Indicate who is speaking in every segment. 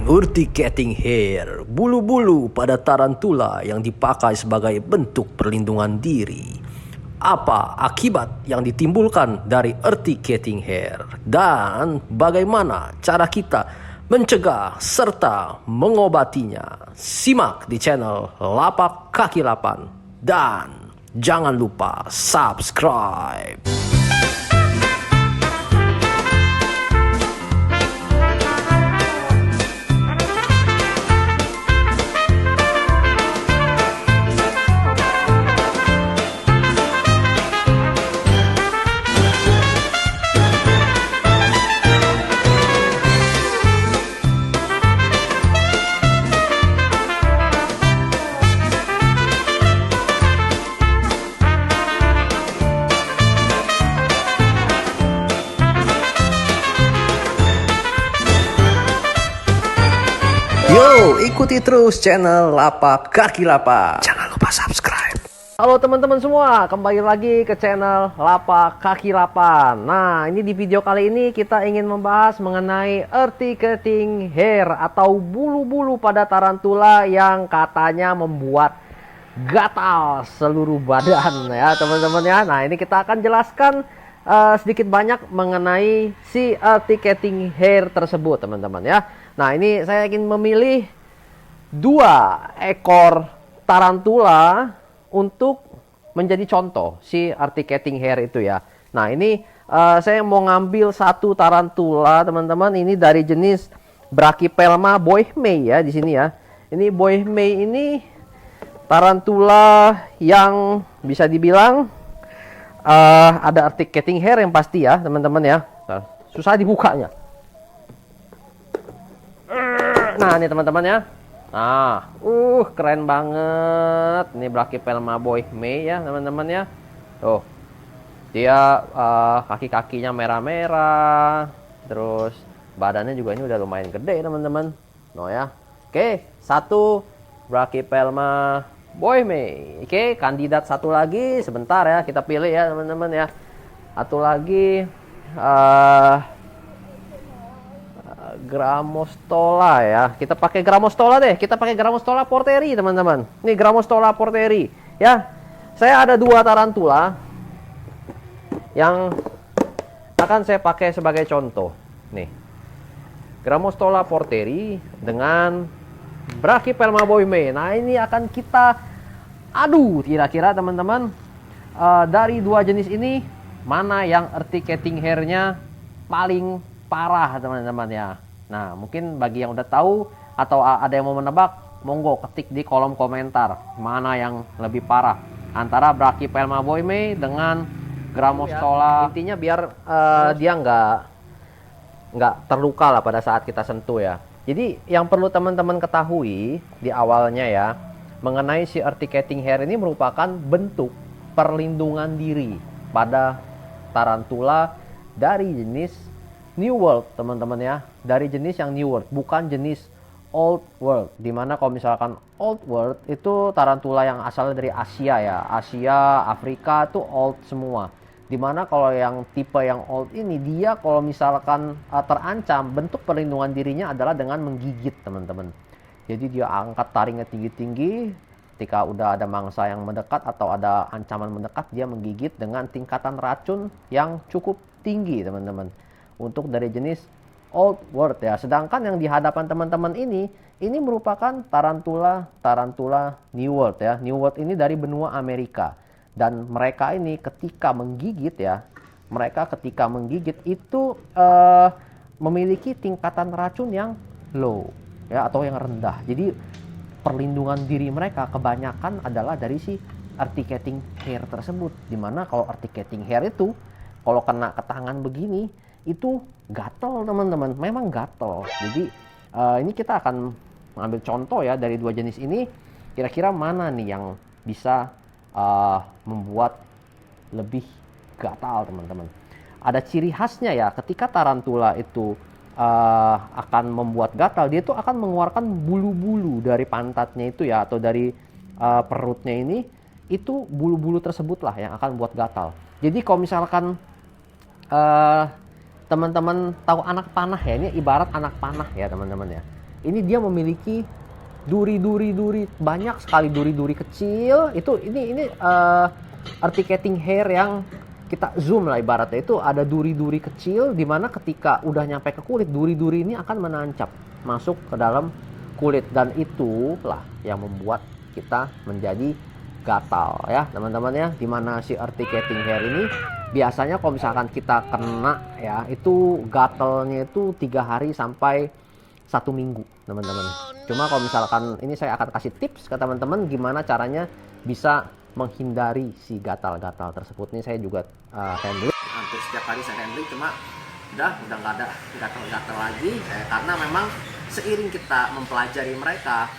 Speaker 1: Urticating hair, bulu-bulu pada tarantula yang dipakai sebagai bentuk perlindungan diri. Apa akibat yang ditimbulkan dari urticating hair dan bagaimana cara kita mencegah serta mengobatinya? Simak di channel Lapak Kaki Lapan dan jangan lupa subscribe. Yo, ikuti terus channel Lapak Kaki Lapak. Jangan lupa subscribe. Halo teman-teman semua, kembali lagi ke channel Lapak Kaki Lapan. Nah, ini di video kali ini kita ingin membahas mengenai urticating hair atau bulu-bulu pada tarantula yang katanya membuat gatal seluruh badan ya teman-teman ya. Nah, ini kita akan jelaskan sedikit banyak mengenai si urticating hair tersebut teman-teman ya. Nah, ini saya ingin memilih 2 ekor tarantula untuk menjadi contoh si urticating hair itu ya. Nah, ini saya mau ngambil satu tarantula teman-teman, ini dari jenis Brachypelma boehmei ya di sini ya. Ini boehmei ini tarantula yang bisa dibilang ada urticating hair yang pasti ya teman-teman ya. Susah dibukanya. Nah, ini teman-teman ya. Nah, keren banget. Ini Brachypelma boehmei ya teman-teman ya. Tuh, dia kaki-kakinya merah-merah. Terus badannya juga ini udah lumayan gede teman-teman. No ya. Oke, satu Brachypelma boehmei. Oke, kandidat satu lagi. Sebentar ya, kita pilih ya teman-teman ya. Satu lagi Grammostola ya. Kita pakai Grammostola deh. Kita pakai Grammostola porteri teman-teman. Ini Grammostola porteri ya. Saya ada 2 tarantula yang akan saya pakai sebagai contoh. Nih, Grammostola porteri dengan Brachypelma boehmei. Nah, ini akan kita adu kira-kira teman-teman, dari 2 jenis ini mana yang urticating hairnya paling parah teman-teman ya. Nah, mungkin bagi yang udah tahu atau ada yang mau menebak, monggo ketik di kolom komentar mana yang lebih parah antara Brachypelma boehmei dengan Grammostola. Intinya biar dia nggak terluka lah pada saat kita sentuh ya. Jadi yang perlu teman-teman ketahui di awalnya ya, mengenai si urticating hair ini merupakan bentuk perlindungan diri pada tarantula dari jenis New World teman-teman ya, dari jenis yang New World, bukan jenis Old World. Dimana kalau misalkan Old World itu tarantula yang asalnya dari Asia ya, Asia, Afrika itu old semua. Dimana kalau yang tipe yang old ini, dia kalau misalkan terancam, bentuk perlindungan dirinya adalah dengan menggigit teman-teman. Jadi dia angkat taringnya tinggi-tinggi, ketika udah ada mangsa yang mendekat atau ada ancaman mendekat, dia menggigit dengan tingkatan racun yang cukup tinggi teman-teman. Untuk dari jenis Old World ya. Sedangkan yang di hadapan teman-teman ini merupakan tarantula New World ya. New World ini dari benua Amerika. Dan mereka ini ketika menggigit ya, itu memiliki tingkatan racun yang low ya, atau yang rendah. Jadi perlindungan diri mereka kebanyakan adalah dari si urticating hair tersebut. Dimana kalau urticating hair itu kalau kena ke tangan begini itu gatel teman-teman, memang gatel. Jadi ini kita akan mengambil contoh ya dari 2 jenis ini, kira-kira mana nih yang bisa membuat lebih gatal teman-teman. Ada ciri khasnya ya, ketika tarantula itu akan membuat gatal, dia itu akan mengeluarkan bulu-bulu dari pantatnya itu ya, atau dari perutnya ini, itu bulu-bulu tersebut lah yang akan membuat gatal. Jadi kalau misalkan teman-teman tahu anak panah ya, ini ibarat anak panah ya teman-teman ya. ini dia memiliki duri banyak sekali duri kecil. Itu ini articulating hair yang kita zoom lah ibaratnya, itu ada duri kecil di mana ketika udah nyampe ke kulit, duri ini akan menancap masuk ke dalam kulit, dan itulah yang membuat kita menjadi gatal ya teman-teman ya. Dimana si articulating hair ini biasanya kalau misalkan kita kena ya, itu gatalnya itu 3 hari sampai 1 minggu teman-teman. Cuma kalau misalkan ini saya akan kasih tips ke teman-teman gimana caranya bisa menghindari si gatal-gatal tersebut. Ini saya juga handling, hampir setiap hari saya handling, cuma udah nggak ada gatal-gatal lagi karena memang seiring kita mempelajari mereka,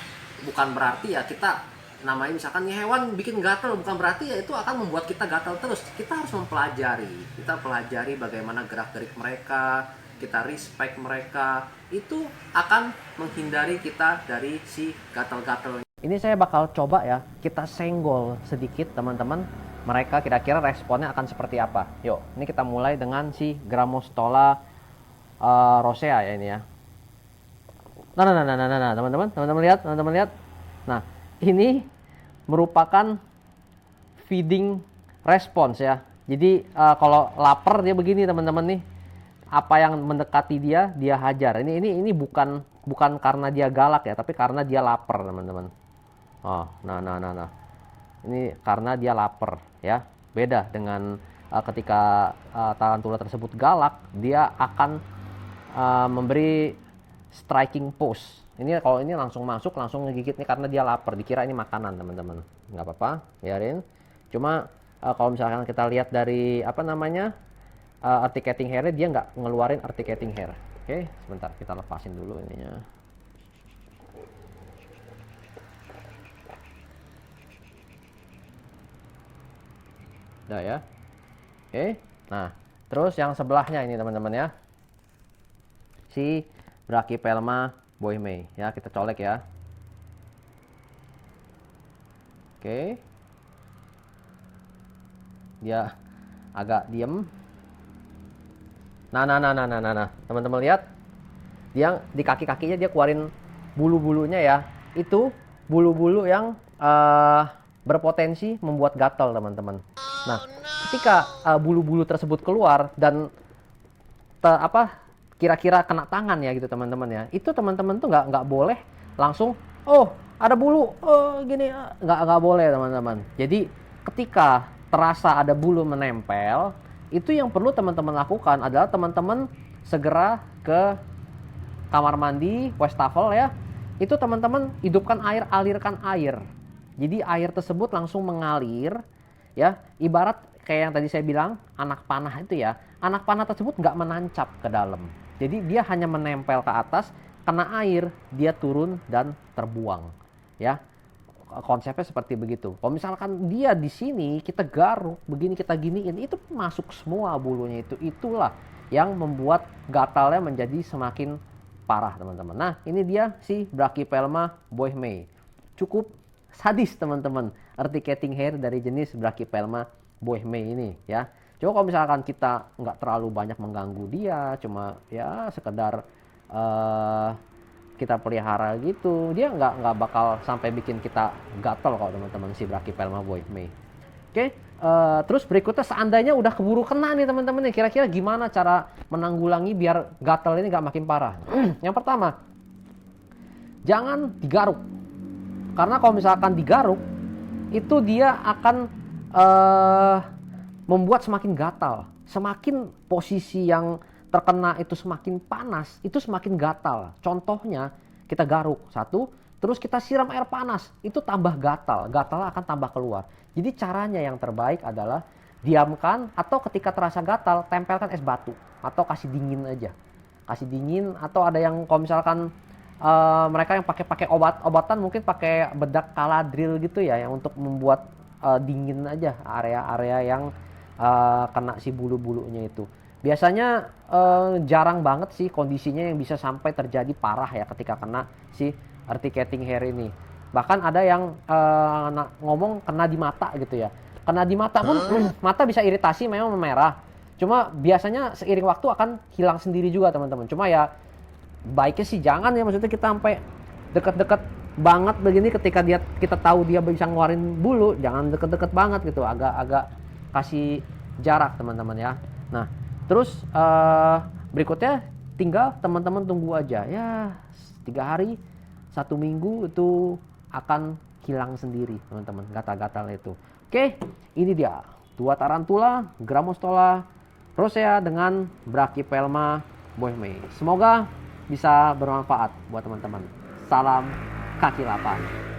Speaker 1: bukan berarti ya kita namanya misalkan nih hewan bikin gatal, bukan berarti ya itu akan membuat kita gatal terus. Kita harus kita pelajari bagaimana gerak-gerik mereka, kita respect mereka, itu akan menghindari kita dari si gatal-gatal. Ini saya bakal coba ya, kita senggol sedikit teman-teman, mereka kira-kira responnya akan seperti apa. Yuk, ini kita mulai dengan si Grammostola rosea ya ini ya. Nah, teman-teman lihat. Nah, ini merupakan feeding response ya. Jadi kalau lapar dia begini teman-teman nih. Apa yang mendekati dia hajar. Ini bukan karena dia galak ya, tapi karena dia lapar teman-teman. Oh, nah. Ini karena dia lapar ya. Beda dengan ketika tarantula tersebut galak, dia akan memberi striking pose. Ini kalau ini langsung masuk, langsung ngegigit nih karena dia lapar, dikira ini makanan teman-teman. Nggak apa-apa, biarin. Cuma kalau misalkan kita lihat dari articulating hair-nya, dia nggak ngeluarin articulating hair. Oke, sebentar kita lepasin dulu ininya. Udah ya. Oke. Nah, terus yang sebelahnya ini teman-teman ya. Si Brachypelma boehmei ya, kita colek ya. Oke. Dia agak diem. Nah. Teman-teman lihat. Dia di kaki-kakinya dia keluarin bulu-bulunya ya. Itu bulu-bulu yang berpotensi membuat gatal teman-teman. Nah, ketika bulu-bulu tersebut keluar dan kira-kira kena tangan ya gitu teman-teman ya, itu teman-teman tuh nggak boleh langsung ada bulu gini, nggak boleh teman-teman. Jadi ketika terasa ada bulu menempel, itu yang perlu teman-teman lakukan adalah teman-teman segera ke kamar mandi, wastafel ya. Itu teman-teman hidupkan air, alirkan air. Jadi air tersebut langsung mengalir ya, ibarat kayak yang tadi saya bilang anak panah itu ya. Anak panah tersebut nggak menancap ke dalam. Jadi dia hanya menempel ke atas, kena air, dia turun dan terbuang. Ya. Konsepnya seperti begitu. Kalau misalkan dia di sini kita garuk, begini kita giniin, itu masuk semua bulunya itu. Itulah yang membuat gatalnya menjadi semakin parah, teman-teman. Nah, ini dia si Brachypelma boehmei. Cukup sadis, teman-teman. Articulating hair dari jenis Brachypelma boehmei ini ya. Coba kalau misalkan kita nggak terlalu banyak mengganggu dia, cuma ya sekedar kita pelihara gitu, dia nggak bakal sampai bikin kita gatal kalau teman-teman si Brachypelma boehmei. Oke, terus berikutnya seandainya udah keburu kena nih teman-teman nih, kira-kira gimana cara menanggulangi biar gatal ini nggak makin parah? Yang pertama, jangan digaruk, karena kalau misalkan digaruk itu dia akan membuat semakin gatal. Semakin posisi yang terkena itu semakin panas, itu semakin gatal. Contohnya, kita garuk satu, terus kita siram air panas, itu tambah gatal. Gatal akan tambah keluar. Jadi caranya yang terbaik adalah diamkan, atau ketika terasa gatal, tempelkan es batu. Atau kasih dingin aja. Kasih dingin, atau ada yang kalau misalkan mereka yang pakai obatan mungkin pakai bedak Caladril gitu ya, yang untuk membuat dingin aja area-area yang kena si bulu-bulunya itu. Biasanya jarang banget sih kondisinya yang bisa sampai terjadi parah ya ketika kena si articulating hair ini. Bahkan ada yang ngomong kena di mata gitu ya. Kena di mata pun mata bisa iritasi, memang memerah. Cuma biasanya seiring waktu akan hilang sendiri juga teman-teman. Cuma ya baiknya sih jangan ya, maksudnya kita sampai deket-deket banget begini ketika kita tahu dia bisa ngeluarin bulu, jangan deket-deket banget gitu, agak-agak kasih jarak teman-teman ya. Nah terus berikutnya tinggal teman-teman tunggu aja ya, 3 hari 1 minggu itu akan hilang sendiri teman-teman gatal-gatal itu. Oke, ini dia 2 tarantula Grammostola rosea dengan Brachypelma boehmei. Semoga bisa bermanfaat buat teman-teman. Salam kaki 8.